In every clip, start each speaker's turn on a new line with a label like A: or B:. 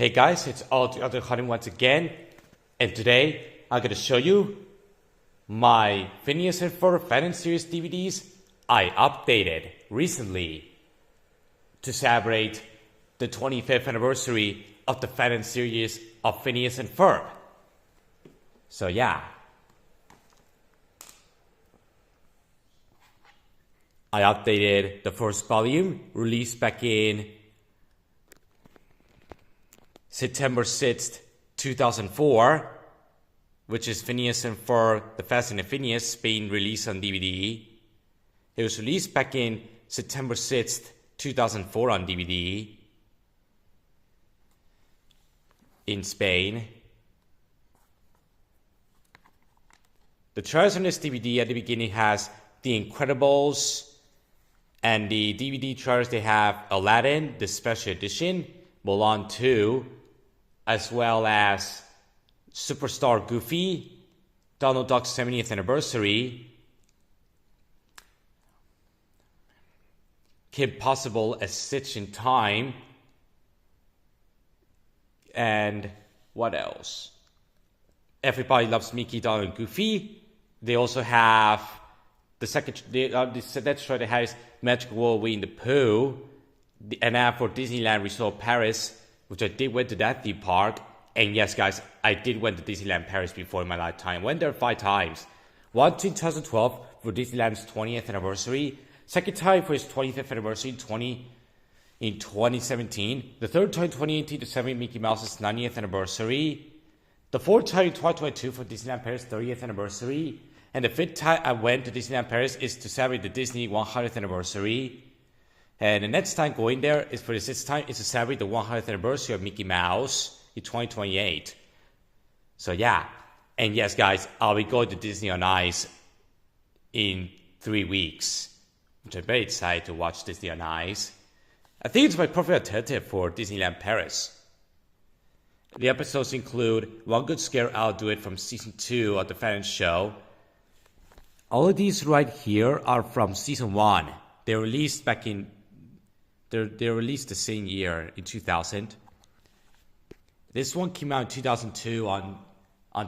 A: Hey guys, it's all the other Hunting once again, and today I'm going to show you my Phineas and Ferb Fanon series DVDs I updated recently to celebrate the 25th anniversary of the Fanon series of Phineas and Ferb. So yeah, I updated the first volume released back in September 6th, 2004, which is Phineas and Ferb, The Fast and the Phineas, being released on DVD. It was released back in September 6th, 2004 on DVD in Spain. The trailers on this DVD at the beginning has The Incredibles, and the DVD trailers they have Aladdin, the special edition, Mulan 2, as well as Superstar Goofy, Donald Duck's 70th anniversary, Kim Possible as Stitch in Time, and what else? Everybody Loves Mickey, Donald, and Goofy. They also have the second, that show that has Magic World Winnie the Pooh, an app for Disneyland Resort Paris, which I did went to that theme park. And yes, guys, I did went to Disneyland Paris before in my lifetime. Went there 5 times. Once in 2012 for Disneyland's 20th anniversary. Second time for his 25th anniversary in 2017. The third time in 2018 to celebrate Mickey Mouse's 90th anniversary. The fourth time in 2022 for Disneyland Paris' 30th anniversary. And the fifth time I went to Disneyland Paris is to celebrate the Disney 100th anniversary. And the next time going there is for the 6th time is to celebrate the 100th anniversary of Mickey Mouse in 2028. So yeah, and yes guys, I'll be going to Disney on Ice in 3 weeks, which I'm very excited to watch Disney on Ice. I think it's my perfect alternative for Disneyland Paris. The episodes include One Good Scare I'll Do It from Season 2 of The Fanon Show. All of these right here are from Season 1. They were released back in They're released the same year in 2000. This one came out in 2002 on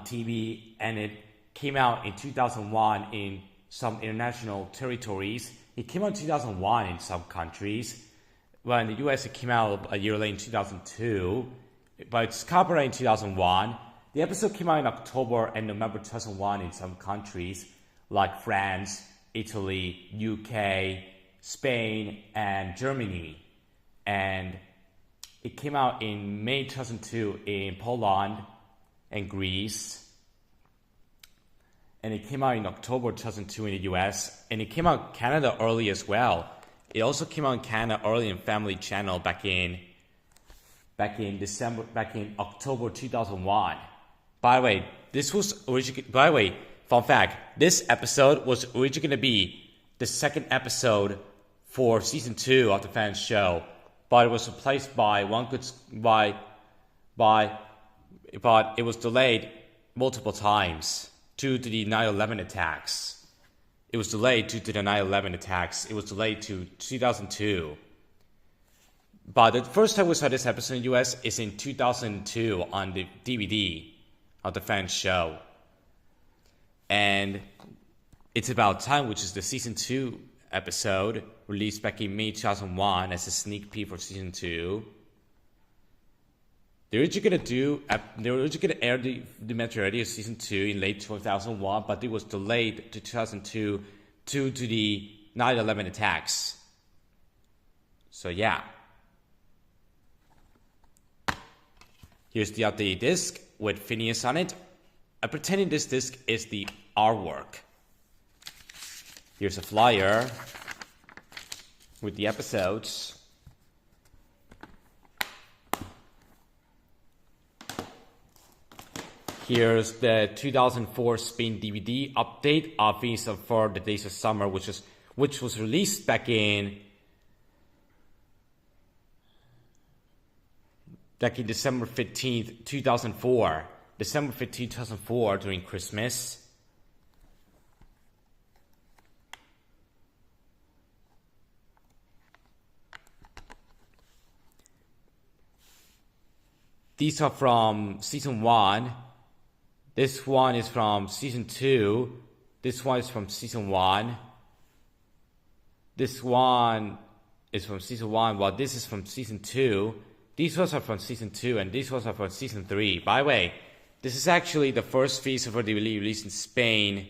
A: TV, and it came out in 2001 in some international territories. It came out in 2001 in some countries. Well, in the US, it came out a year later in 2002, but it's copyrighted in 2001. The episode came out in October and November 2001 in some countries like France, Italy, UK, Spain, and Germany. And it came out in May 2002 in Poland and Greece. And it came out in October 2002 in the US. And it came out in Canada early as well. It also came out in Canada early in Family Channel back in October 2001. By the way, fun fact, this episode was originally going to be the second episode for Season 2 of The Fanon Show, but it was replaced by but it was delayed multiple times due to the 9/11 attacks. It was delayed due to the 9/11 attacks. It was delayed to 2002. But the first time we saw this episode in the US is in 2002 on the DVD of The Fanon Show. And It's About Time, which is the Season 2 episode, released back in May 2001 as a sneak peek for Season 2. They were originally going to air the material of Season 2 in late 2001, but it was delayed to 2002 due to the 9/11 attacks. So yeah. Here's the updated disc with Phineas on it. I'm pretending this disc is the artwork. Here's a flyer with the episodes. Here's the 2004 Spain DVD update of Phineas and Ferb: The Days of Summer, which was released back in December 15th, 2004. December 15th, 2004 during Christmas. These are from season 1. This one is from season 2. This one is from season 1. This one is from season 1, while this is from season 2. These ones are from season 2, and these ones are from season 3. By the way, this is actually the first feature DVD released in Spain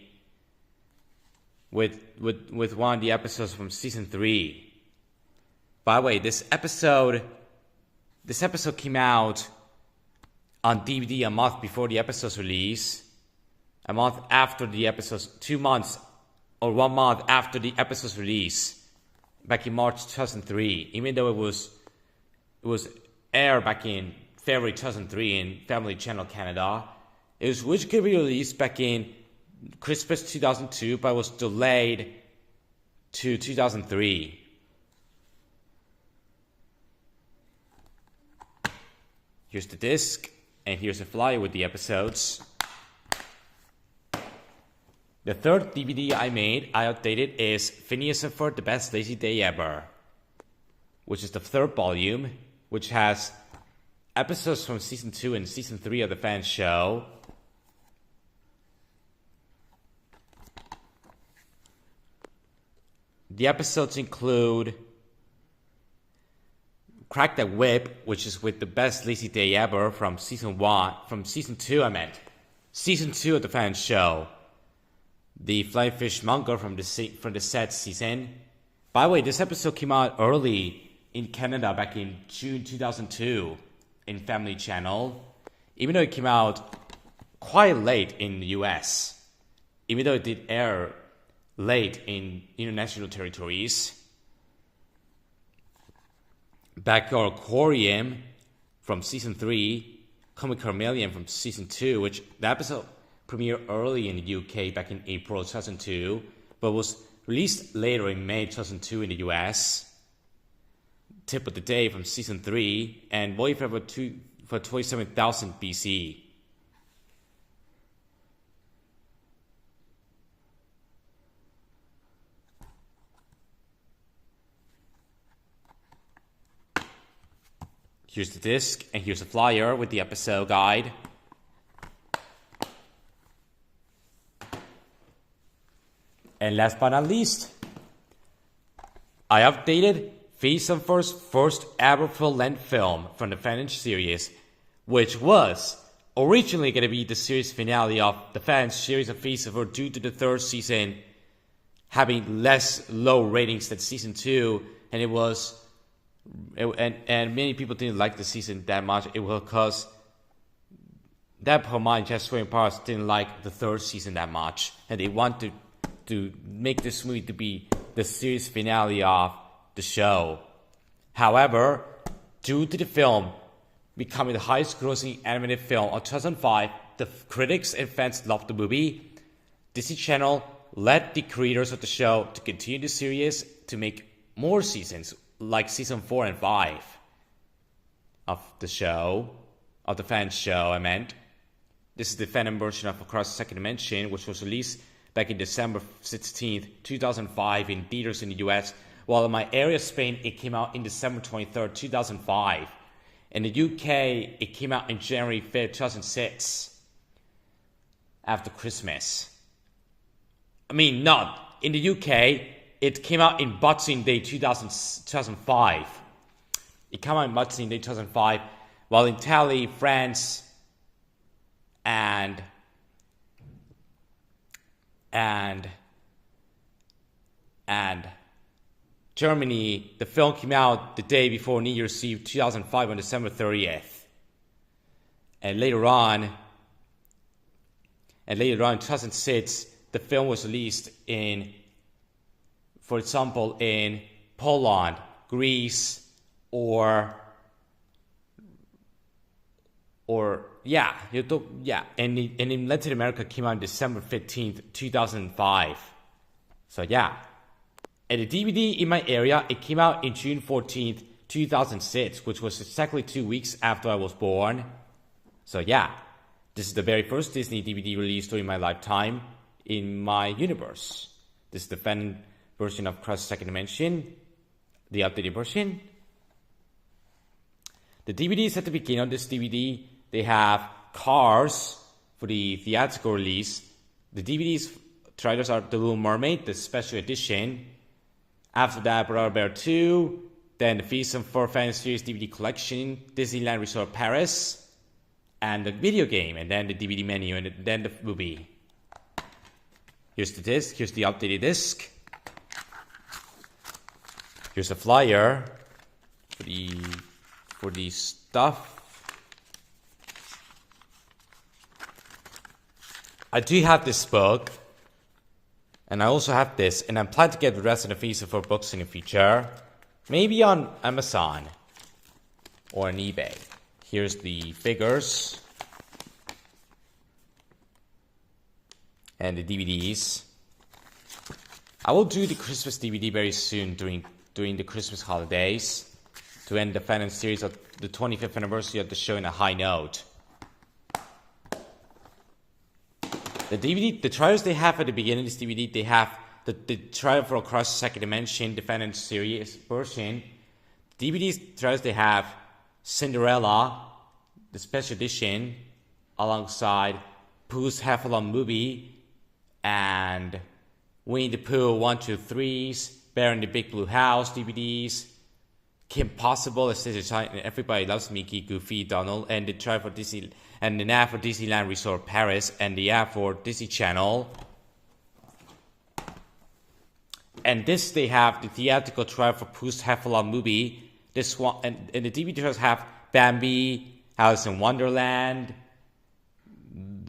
A: with one of the episodes from season 3. By the way, this episode came out on DVD a month before the episode's release, a month after the episode's 2 months or 1 month after the episode's release, back in March 2003. Even though it was aired back in February 2003 in Family Channel Canada, it was originally released back in Christmas 2002, but was delayed to 2003. Here's the disc, and here's a flyer with the episodes. The third DVD I updated, is Phineas and Ferb, The Best Lazy Day Ever, which is the third volume, which has episodes from season 2 and season 3 of the fan show. The episodes include Crack That Whip, which is with The Best Lazy Day Ever from season 2 Season 2 of the fan show. The Flying Fish manga from the set season. By the way, this episode came out early in Canada back in June 2002 in Family Channel, even though it came out quite late in the US, even though it did air late in international territories. Backyard Aquarium from season 3, Comic Carmelian from season 2, which the episode premiered early in the UK back in April 2002, but was released later in May 2002 in the US. Tip of the Day from season 3, and Boy Forever 2 for 27,000 BC. Here's the disc, and here's a flyer with the episode guide. And last but not least, I updated Phineas and Ferb's first ever full-length film from the fanon series, which was originally going to be the series finale of the fan series of Phineas and Ferb due to the third season having less low ratings than season 2, and and many people didn't like the season that much. It was because that Paramount just Swing Parts didn't like the third season that much, and they wanted to make this movie to be the series finale of the show. However, due to the film becoming the highest grossing animated film of 2005, the critics and fans loved the movie. Disney Channel led the creators of the show to continue the series to make more seasons, like season 4 and 5 of the show, of the fan show, This is the fanon version of Across the Second Dimension, which was released back in December 16th, 2005 in theaters in the US, while in my area, Spain, it came out in December 23rd, 2005. In the UK, it came out in January 5th, 2006, after Christmas. Not in the UK, it came out in Boxing Day 2005. It came out in Boxing Day 2005, while in Italy, France, and Germany, the film came out the day before New Year's Eve 2005 on December 30th. And later on in 2006, the film was released for example, in Poland, Greece, and in Latin America came out on December 15th, 2005. So yeah. And the DVD in my area, it came out in June 14th, 2006, which was exactly 2 weeks after I was born. So yeah, this is the very first Disney DVD released during my lifetime in my universe. This is the fan version of Across the Second Dimension, the updated version. The DVDs at the beginning of this DVD, they have Cars for the theatrical release. The DVDs trailers are The Little Mermaid, the special edition. After that, Brother Bear 2. Then the Phineas and Ferb fan series DVD collection, Disneyland Resort Paris, and the video game, and then the DVD menu, and then the movie. Here's the disc. Here's the updated disc. Here's a flyer for the stuff. I do have this book, and I also have this, and I'm planning to get the rest of the Phineas and Ferb books in the future, maybe on Amazon or on eBay. Here's the figures and the DVDs. I will do the Christmas DVD very soon during the Christmas holidays to end the fanon series of the 25th anniversary of the show in a high note. The trailers they have at the beginning of this DVD, they have the trailer for Across the Second Dimension, the fanon series version. DVDs trailers they have Cinderella, the special edition, alongside Pooh's Heffalump movie, and Winnie the Pooh 1, 2, 3's, Bear in the Big Blue House DVDs, Kim Possible, Everybody Loves Mickey, Goofy, Donald, and the trailer for Disney, and the ad for Disneyland Resort Paris, and the ad for Disney Channel. And this, they have the theatrical trailer for Pooh's Heffalump movie. This one, and the DVD trailers have Bambi, Alice in Wonderland,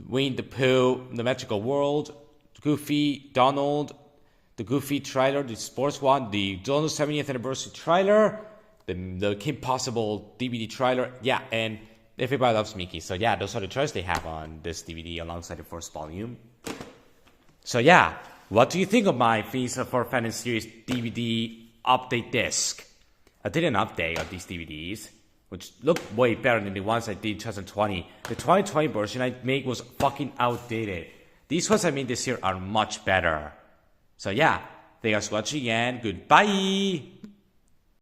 A: Winnie the Pooh, The Magical World, Goofy, Donald, the Goofy trailer, the sports one, the Donald 70th anniversary trailer, the Kim Possible DVD trailer, yeah, and Everybody Loves Mickey. So yeah, those are the trailers they have on this DVD alongside the first volume. So yeah, what do you think of my Phineas and Ferb fanon series DVD update disc? I did an update of these DVDs, which looked way better than the ones I did in 2020. The 2020 version I made was fucking outdated. These ones I made this year are much better. So yeah, thank you guys for watching and goodbye!